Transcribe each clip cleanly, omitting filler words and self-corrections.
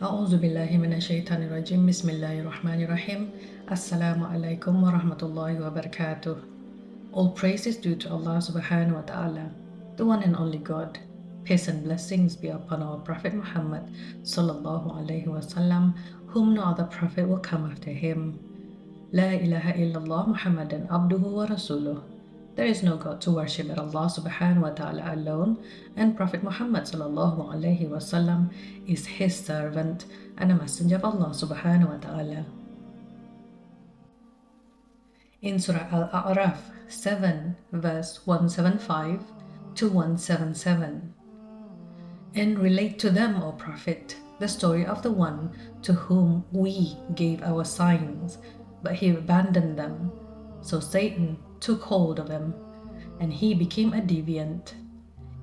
A'udzu billahi minasyaitonir rajim. Bismillahirrahmanirrahim. Assalamu alaikum wa rahmatullahi wa barakatuh. All praise is due to Allah Subhanahu wa ta'ala, the one and only God. Peace and blessings be upon our Prophet Muhammad sallallahu alaihi wasallam, whom no other prophet will come after him. La ilaha illallah Muhammadan abduhu wa rasuluh. There is no God to worship but Allah Subhanahu wa ta'ala alone, and Prophet Muhammad sallallahu alaihi wasallam is his servant and a messenger of Allah Subhanahu wa ta'ala. In Surah Al A'raf 7 verse 175 to 177. And relate to them, O Prophet, the story of the one to whom we gave our signs, but he abandoned them. So Satan took hold of him, and he became a deviant.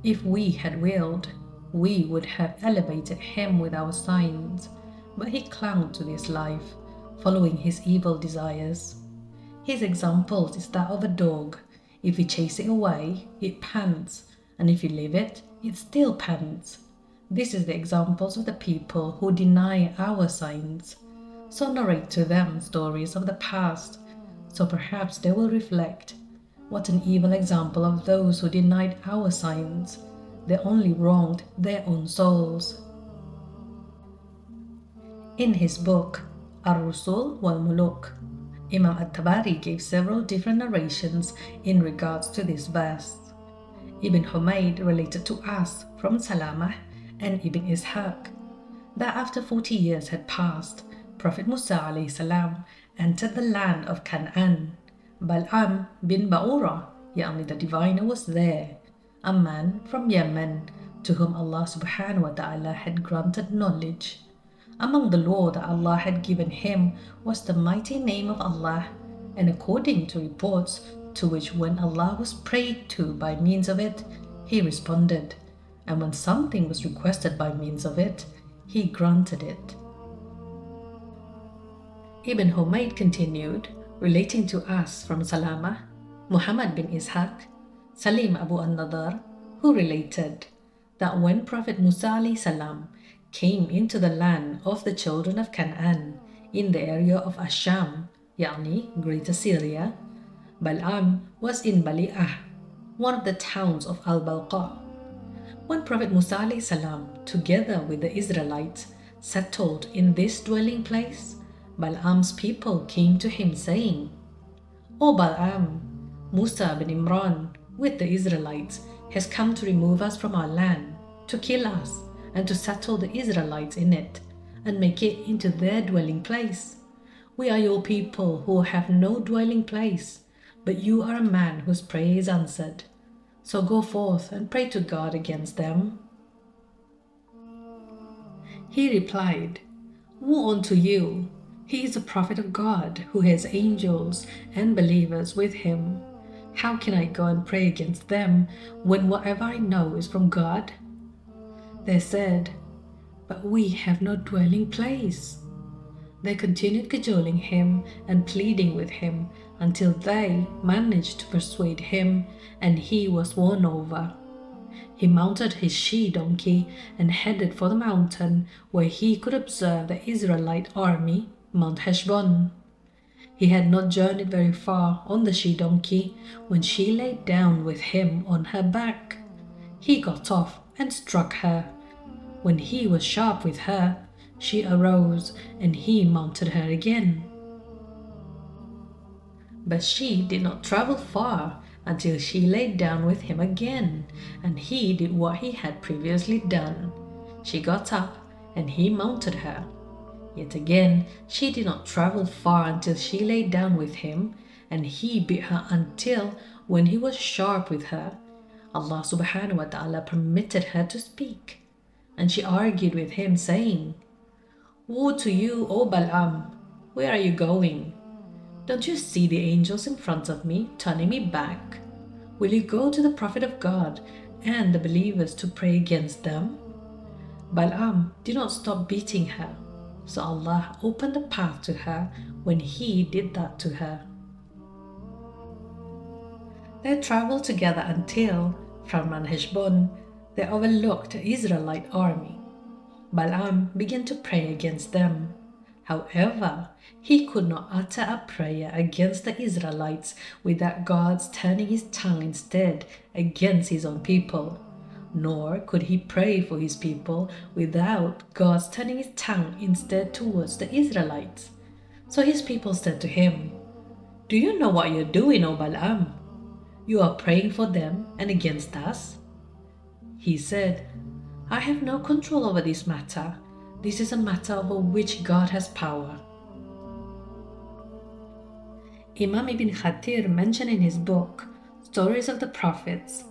If we had willed, we would have elevated him with our signs, but he clung to this life, following his evil desires. His example is that of a dog. If you chase it away, it pants, and if you leave it, it still pants. This is the examples of the people who deny our signs. So narrate to them stories of the past, so perhaps they will reflect. What an evil example of those who denied our signs. They only wronged their own souls. In his book, Ar-Rusul wal-Muluk, Imam at-Tabari gave several different narrations in regards to this verse. Ibn Humayd related to us from Salamah and Ibn Ishaq that after 40 years had passed, Prophet Musa (salam) entered the land of Canaan. Bal'am bin Ba'ura, the diviner, was there, a man from Yemen to whom Allah Subhanahu wa ta'ala had granted knowledge. Among the law that Allah had given him was the mighty name of Allah, and according to reports to which when Allah was prayed to by means of it, he responded, and when something was requested by means of it, he granted it. Ibn Humayd continued, relating to us from Salamah, Muhammad bin Ishaq, Salim Abu an-Nadar, who related that when Prophet Musa salam came into the land of the children of Canaan in the area of Asham, Greater Syria, Bal'am was in Bali'ah, one of the towns of Al-Balqa. When Prophet Musa salam, together with the Israelites, settled in this dwelling place, Bal'am's people came to him saying, O Bal'am, Musa bin Imran with the Israelites has come to remove us from our land, to kill us, and to settle the Israelites in it, and make it into their dwelling place. We are your people who have no dwelling place, but you are a man whose prayer is answered. So go forth and pray to God against them. He replied, Woe unto you! He is a prophet of God who has angels and believers with him. How can I go and pray against them when whatever I know is from God? They said, But we have no dwelling place. They continued cajoling him and pleading with him until they managed to persuade him, and he was won over. He mounted his she-donkey and headed for the mountain where he could observe the Israelite army, Mount Heshbon. He had not journeyed very far on the she-donkey when she lay down with him on her back. He got off and struck her. When he was sharp with her, she arose and he mounted her again. But she did not travel far until she lay down with him again, and he did what he had previously done. She got up and he mounted her. Yet again, she did not travel far until she lay down with him, and he beat her until, when he was sharp with her, Allah Subhanahu wa ta'ala permitted her to speak. And she argued with him, saying, Woe to you, O Bal'am! Where are you going? Don't you see the angels in front of me, turning me back? Will you go to the Prophet of God and the believers to pray against them? Bal'am did not stop beating her, so Allah opened the path to her when he did that to her. They traveled together until, from Mount Heshbon, they overlooked the Israelite army. Balaam began to pray against them. However, he could not utter a prayer against the Israelites without God's turning his tongue instead against his own people. Nor could he pray for his people without God's turning his tongue instead towards the Israelites. So his people said to him, "Do you know what you're doing, O Balaam? You are praying for them and against us." He said, "I have no control over this matter. This is a matter over which God has power." Imam Ibn Khatir mentioned in his book, Stories of the Prophets,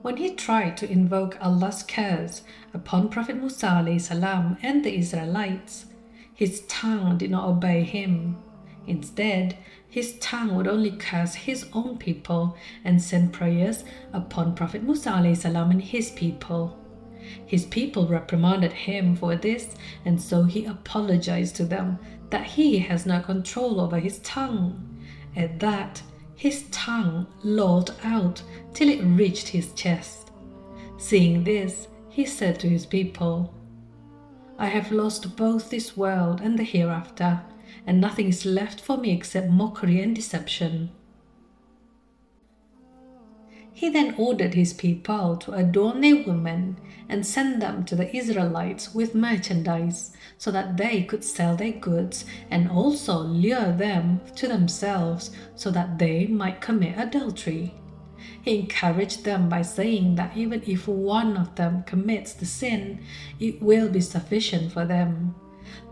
when he tried to invoke Allah's curse upon Prophet Musa (salam) and the Israelites, his tongue did not obey him. Instead, his tongue would only curse his own people and send prayers upon Prophet Musa (salam) and his people. His people reprimanded him for this, and so he apologized to them that he has no control over his tongue. At that, his tongue lolled out till it reached his chest. Seeing this, he said to his people, "I have lost both this world and the hereafter, and nothing is left for me except mockery and deception." He then ordered his people to adorn their women and send them to the Israelites with merchandise so that they could sell their goods, and also lure them to themselves so that they might commit adultery. He encouraged them by saying that even if one of them commits the sin, it will be sufficient for them.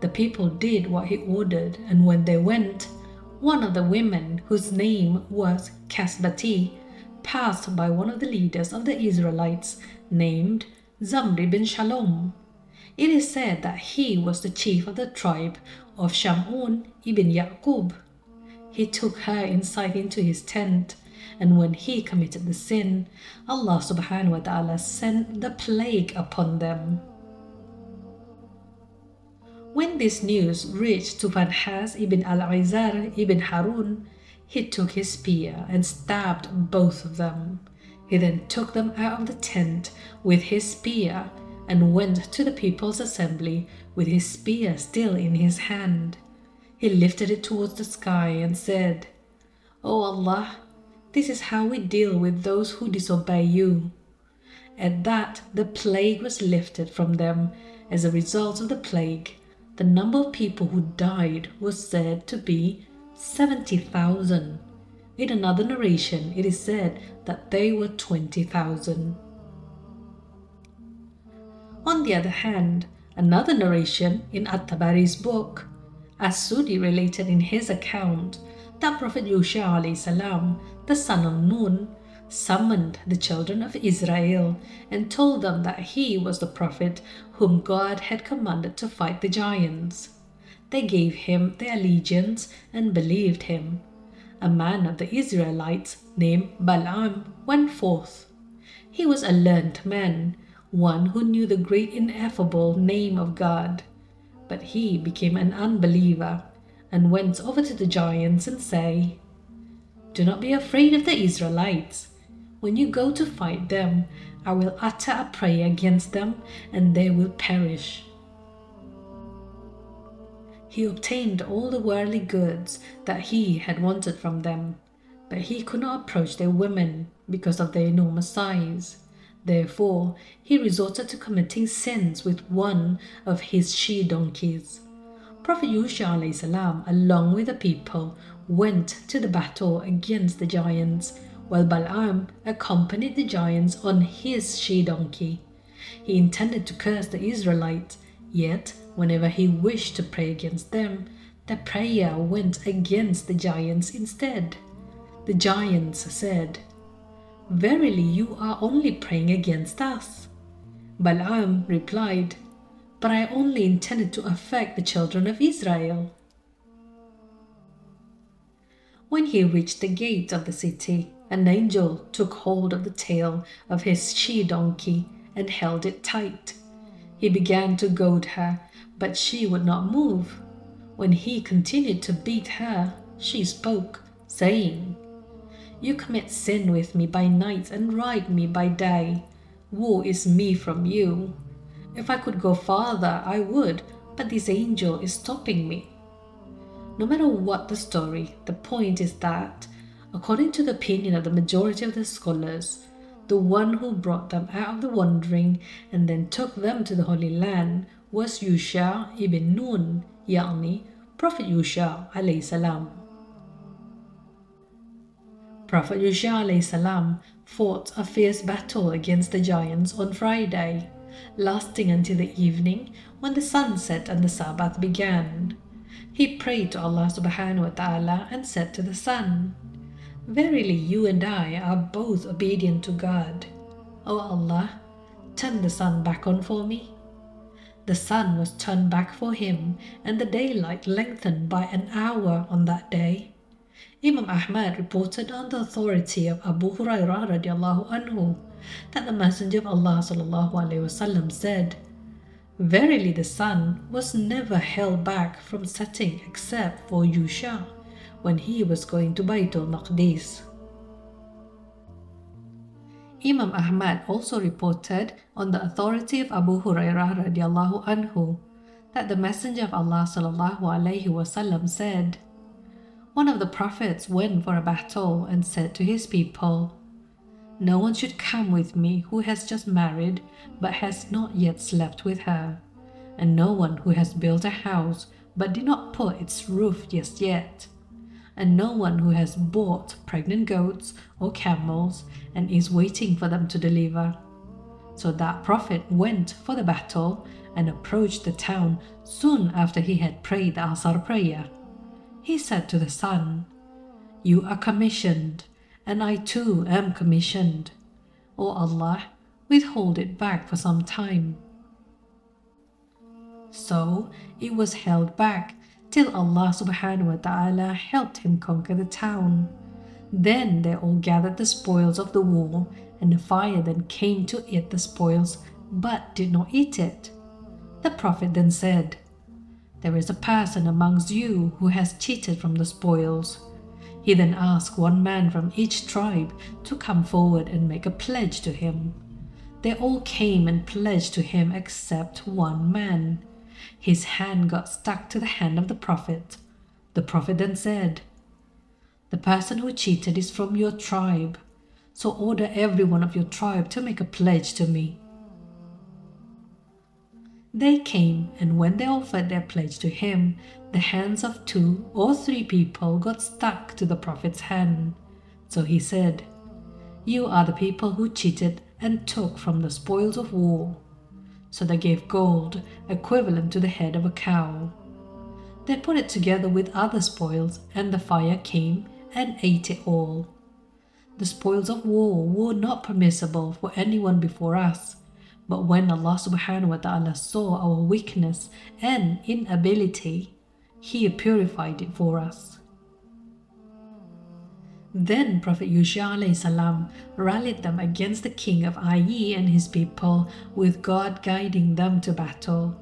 The people did what he ordered, and when they went, one of the women, whose name was Kasbati, passed by one of the leaders of the Israelites named Zamri bin Shalom. It is said that he was the chief of the tribe of Shamun ibn Yaqub. He took her inside into his tent, and when he committed the sin, Allah Subhanahu sent the plague upon them. When this news reached to Fanhas ibn al-Izar ibn Harun, he took his spear and stabbed both of them. He then took them out of the tent with his spear and went to the people's assembly with his spear still in his hand. He lifted it towards the sky and said, "O Allah, this is how we deal with those who disobey you." At that, the plague was lifted from them. As a result of the plague, the number of people who died was said to be 70,000. In another narration, it is said that they were 20,000. On the other hand, another narration in At-Tabari's book, As-Sudi related in his account that Prophet Yusha (salam), the son of Nun, summoned the children of Israel and told them that he was the prophet whom God had commanded to fight the giants. They gave him their allegiance and believed him. A man of the Israelites named Balaam went forth. He was a learned man, one who knew the great ineffable name of God. But he became an unbeliever and went over to the giants and said, "Do not be afraid of the Israelites. When you go to fight them, I will utter a prayer against them and they will perish." He obtained all the worldly goods that he had wanted from them, but he could not approach their women because of their enormous size. Therefore, he resorted to committing sins with one of his she-donkeys. Prophet Yusha (salam), along with the people, went to the battle against the giants, while Balaam accompanied the giants on his she-donkey. He intended to curse the Israelites, yet whenever he wished to pray against them, the prayer went against the giants instead. The giants said, "Verily you are only praying against us." Balaam replied, "But I only intended to affect the children of Israel." When he reached the gate of the city, an angel took hold of the tail of his she-donkey and held it tight. He began to goad her, but she would not move. When he continued to beat her, she spoke, saying, "You commit sin with me by night and ride me by day. Woe is me from you." If I could go farther, I would, but this angel is stopping me. No matter what the story, the point is that, according to the opinion of the majority of the scholars, the one who brought them out of the wandering and then took them to the Holy Land was Yusha ibn Nun, yani Prophet Yusha alayhi salam. Prophet Yusha alayhi salam fought a fierce battle against the giants on Friday, lasting until the evening when the sun set and the Sabbath began. He prayed to Allah Subhanahu and said to the sun, "Verily you and I are both obedient to God. O Allah, turn the sun back on for me." The sun was turned back for him, and the daylight lengthened by an hour on that day. Imam Ahmad reported on the authority of Abu Hurairah radiallahu anhu that the Messenger of Allah SAW said, "Verily the sun was never held back from setting except for Yusha when he was going to Baitul Maqdis." Imam Ahmad also reported on the authority of Abu Hurairah radiallahu anhu that the Messenger of Allah SAW said, "One of the prophets went for a battle and said to his people, 'No one should come with me who has just married but has not yet slept with her, and no one who has built a house but did not put its roof just yet, and no one who has bought pregnant goats or camels and is waiting for them to deliver.' So that prophet went for the battle and approached the town soon after he had prayed the Asr prayer. He said to the sun, 'You are commissioned, and I too am commissioned. O Allah, withhold it back for some time.' So it was held back till Allah Subhanahu helped him conquer the town. Then they all gathered the spoils of the war, and the fire then came to eat the spoils, but did not eat it. The Prophet then said, 'There is a person amongst you who has cheated from the spoils.' He then asked one man from each tribe to come forward and make a pledge to him. They all came and pledged to him except one man. His hand got stuck to the hand of the Prophet. The Prophet then said, 'The person who cheated is from your tribe, so order every one of your tribe to make a pledge to me.' They came, and when they offered their pledge to him, the hands of 2 or 3 people got stuck to the Prophet's hand. So he said, 'You are the people who cheated and took from the spoils of war.' So they gave gold, equivalent to the head of a cow. They put it together with other spoils, and the fire came and ate it all. The spoils of war were not permissible for anyone before us, but when Allah Subhanahu saw our weakness and inability, He purified it for us. Then Prophet Yusha alayhi salam rallied them against the king of Ai and his people, with God guiding them to battle.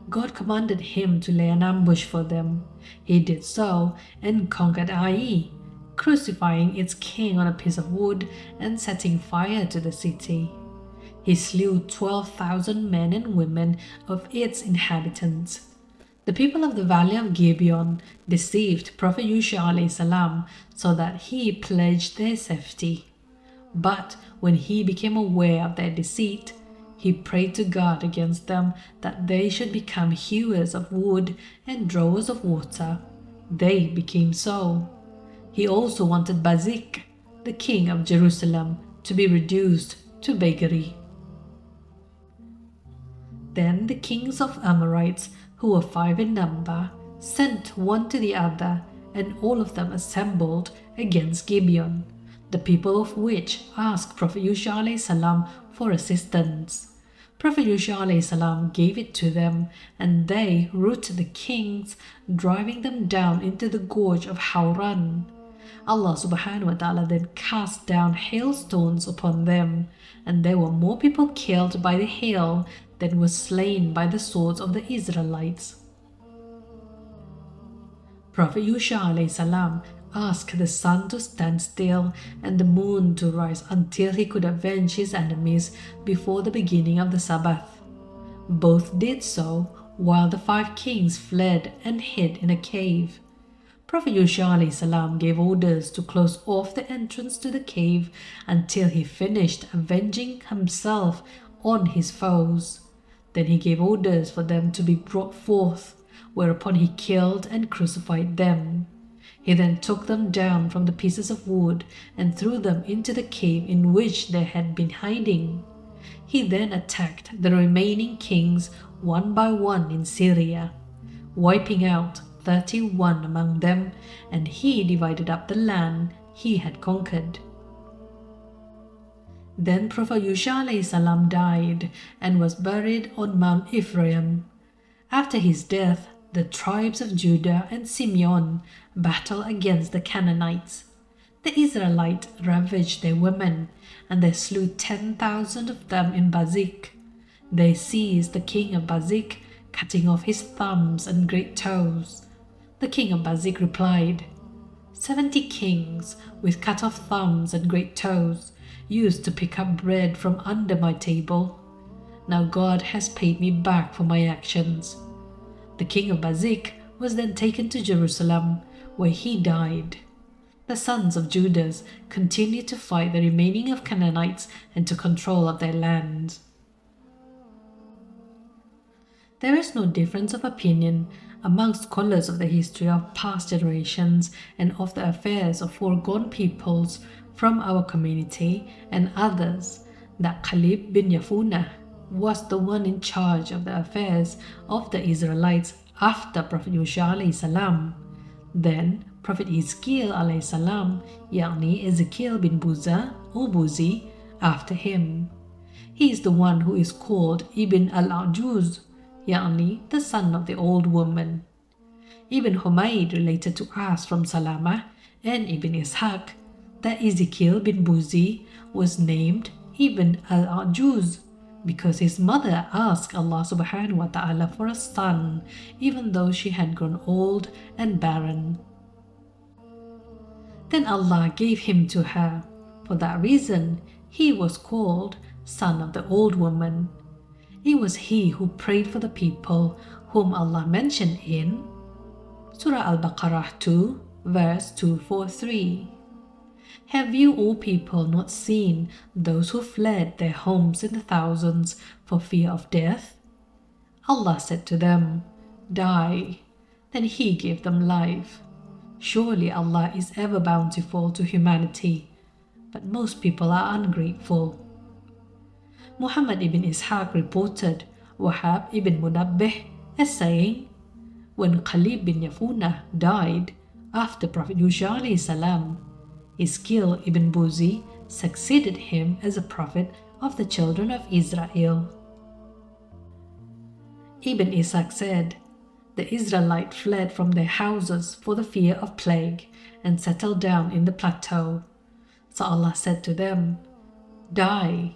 God commanded him to lay an ambush for them. He did so and conquered Ai, crucifying its king on a piece of wood and setting fire to the city. He slew 12,000 men and women of its inhabitants. The people of the valley of Gibeon deceived Prophet Yusha alayhi salam so that he pledged their safety. But when he became aware of their deceit, he prayed to God against them that they should become hewers of wood and drawers of water. They became so. He also wanted Bazik, the king of Jerusalem, to be reduced to beggary. Then the kings of Amorites, who were 5 in number, sent one to the other, and all of them assembled against Gibeon, the people of which asked Prophet Yusha alayhi salam for assistance. Prophet Yusha alayhi salam gave it to them, and they routed the kings, driving them down into the gorge of Hauran. Allah Subhanahu then cast down hailstones upon them, and there were more people killed by the hail than were slain by the swords of the Israelites. Prophet Yusha alayhi salam asked the sun to stand still and the moon to rise until he could avenge his enemies before the beginning of the Sabbath. Both did so while the 5 kings fled and hid in a cave. Prophet Yusha gave orders to close off the entrance to the cave until he finished avenging himself on his foes. Then he gave orders for them to be brought forth, whereupon he killed and crucified them. He then took them down from the pieces of wood and threw them into the cave in which they had been hiding. He then attacked the remaining kings one by one in Syria, wiping out 31 among them, and he divided up the land he had conquered. Then Prophet Yusha died and was buried on Mount Ephraim. After his death, the tribes of Judah and Simeon battled against the Canaanites. The Israelites ravaged their women, and they slew 10,000 of them in Bazik. They seized the king of Bazik, cutting off his thumbs and great toes. The king of Bazik replied, 70 kings with cut off thumbs and great toes used to pick up bread from under my table. Now God has paid me back for my actions. The king of Bazik was then taken to Jerusalem, where he died. The sons of Judah continued to fight the remaining of Canaanites and to control of their land. There is no difference of opinion among scholars of the history of past generations and of the affairs of foregone peoples from our community and others that Caleb bin Yefuneh was the one in charge of the affairs of the Israelites after Prophet Yusha. Then Prophet Ezekiel yani Ezekiel bin Buza or Buzi after him. He is the one who is called Ibn al-Ajuz, yani the son of the old woman. Ibn Humayd related to us from Salama and Ibn Ishaq that Ezekiel bin Buzi was named Ibn al-Ajuz because his mother asked Allah Subhanahu for a son even though she had grown old and barren. Then Allah gave him to her. For that reason, he was called son of the old woman. It was he who prayed for the people whom Allah mentioned in Surah Al-Baqarah 2, verse 243. Have you, O people, not seen those who fled their homes in the thousands for fear of death? Allah said to them, Die. Then He gave them life. Surely Allah is ever bountiful to humanity, but most people are ungrateful. Muhammad ibn Ishaq reported Wahab ibn Munabbih as saying, when Caleb bin Yefuneh died after Prophet Yusha Ezekiel ibn Buzi succeeded him as a prophet of the children of Israel. Ibn Ishaq said, the Israelites fled from their houses for the fear of plague and settled down in the plateau. So Allah said to them, Die,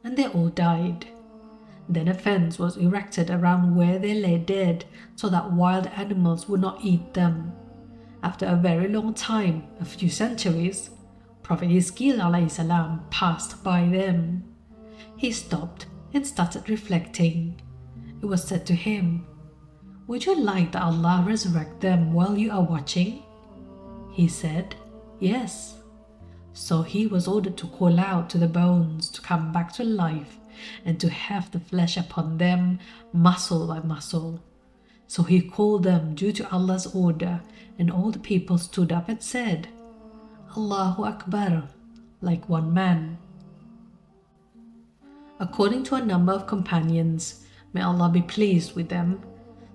and they all died. Then a fence was erected around where they lay dead so that wild animals would not eat them. After a very long time, a few centuries, Prophet Ezekiel passed by them. He stopped and started reflecting. It was said to him, Would you like that Allah resurrect them while you are watching? He said, Yes. So he was ordered to call out to the bones to come back to life and to have the flesh upon them muscle by muscle. So he called them due to Allah's order, and all the people stood up and said, Allahu Akbar, like one man. According to a number of companions, may Allah be pleased with them,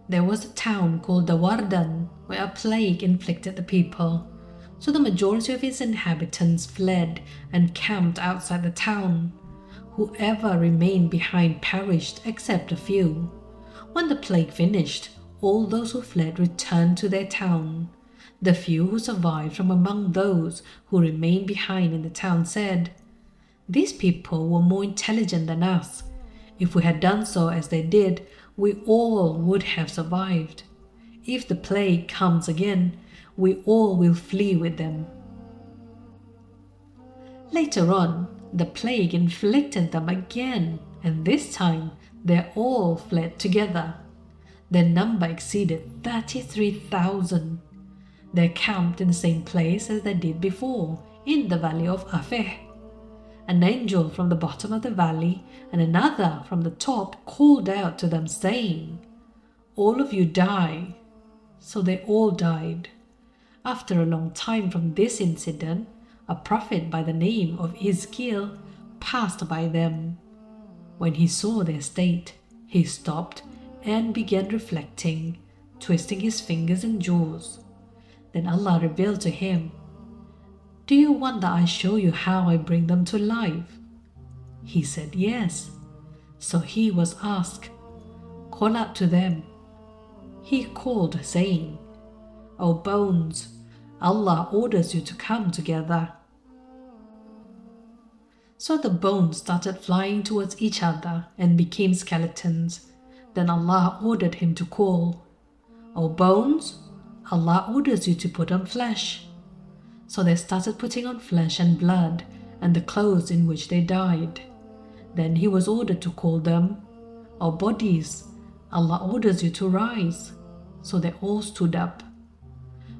there was a town called Dawardan where a plague inflicted the people. So the majority of its inhabitants fled and camped outside the town. Whoever remained behind perished except a few. When the plague finished, all those who fled returned to their town. The few who survived from among those who remained behind in the town said, These people were more intelligent than us. If we had done so as they did, we all would have survived. If the plague comes again, we all will flee with them. Later on, the plague inflicted them again, and this time they all fled together. Their number exceeded 33,000. They camped in the same place as they did before, in the valley of Afeh. An angel from the bottom of the valley and another from the top called out to them, saying, "All of you die." So they all died. After a long time from this incident, a prophet by the name of Hizkiel passed by them. When he saw their state, he stopped and began reflecting, twisting his fingers and jaws. Then Allah revealed to him, "Do you want that I show you how I bring them to life?" He said, "Yes." So he was asked, "Call out to them." He called, saying, "O bones, Allah orders you to come together." So the bones started flying towards each other and became skeletons. Then Allah ordered him to call, "O bones, Allah orders you to put on flesh." So they started putting on flesh and blood and the clothes in which they died. Then he was ordered to call them, "O bodies, Allah orders you to rise." So they all stood up.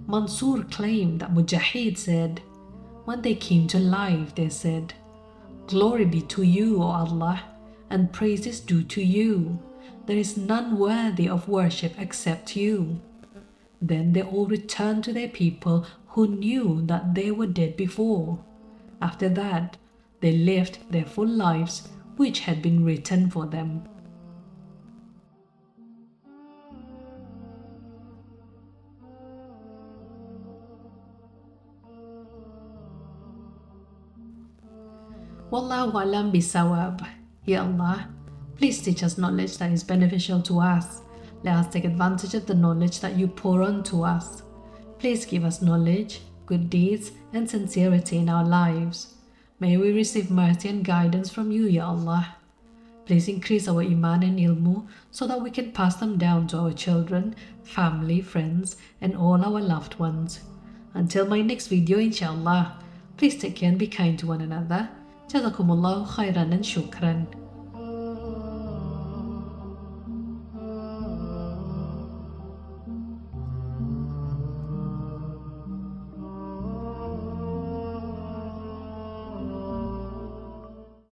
Mansur claimed that Mujahid said, when they came to life, they said, "Glory be to you, O Allah, and praise is due to you. There is none worthy of worship except you." Then they all returned to their people who knew that they were dead before. After that, they lived their full lives which had been written for them. Wallahu alam bisawab. Ya Allah, please teach us knowledge that is beneficial to us. Let us take advantage of the knowledge that you pour onto us. Please give us knowledge, good deeds, and sincerity in our lives. May we receive mercy and guidance from you, Ya Allah. Please increase our iman and ilmu so that we can pass them down to our children, family, friends, and all our loved ones. Until my next video, inshallah, please take care and be kind to one another. Jazakumullahu khairan and shukran.